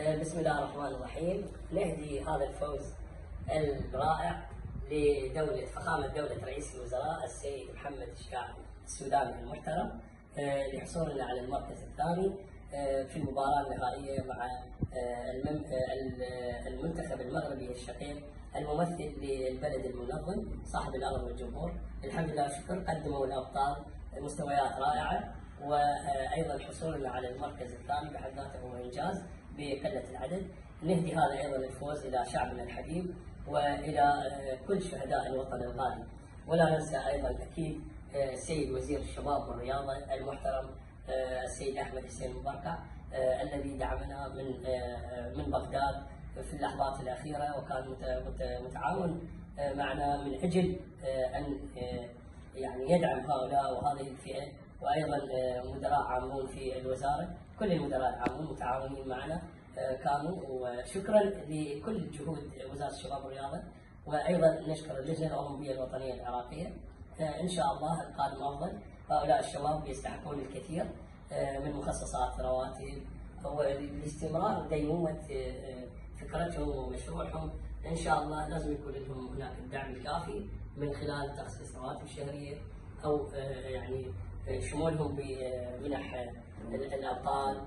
بسم الله الرحمن الرحيم. نهدي هذا الفوز الرائع لدولة فخامة دولة رئيس الوزراء السيد محمد الشاعر السوداني المحترم لحصولنا على المركز الثاني في المباراة النهائية مع المنتخب المغربي الشقيق الممثل للبلد المنظم صاحب الأرض والجمهور. الحمد لله والشكر، قدموا الأبطال مستويات رائعة، وأيضا حصولنا على المركز الثاني بحد ذاته هو إنجاز بقلة العدد. نهدي هذا أيضا الفوز إلى شعبنا الحبيب وإلى كل شهداء الوطن الغالي، ولا ننسى أيضا أكيد السيد وزير الشباب والرياضة المحترم السيد أحمد حسين مبركع الذي دعمنا من بغداد في اللحظات الأخيرة، وكان متعاون معنا من أجل أن يعني يدعم هؤلاء وهذه الفئة، وأيضا مدراء عامون في الوزارة، كل المدراء العامون متعاونين معنا كانوا، وشكرا لكل جهود وزارة الشباب والرياضة. وأيضا نشكر اللجنة الأولمبية الوطنية العراقية. إن شاء الله القادم أفضل، هؤلاء الشباب يستحقون الكثير من مخصصات رواتب والاستمرار ديمومة فكرتهم ومشروعهم. إن شاء الله لازم يكون لهم هناك الدعم الكافي من خلال تخصيص رواتب شهرية أو يعني شمولهم بمنح الأبطال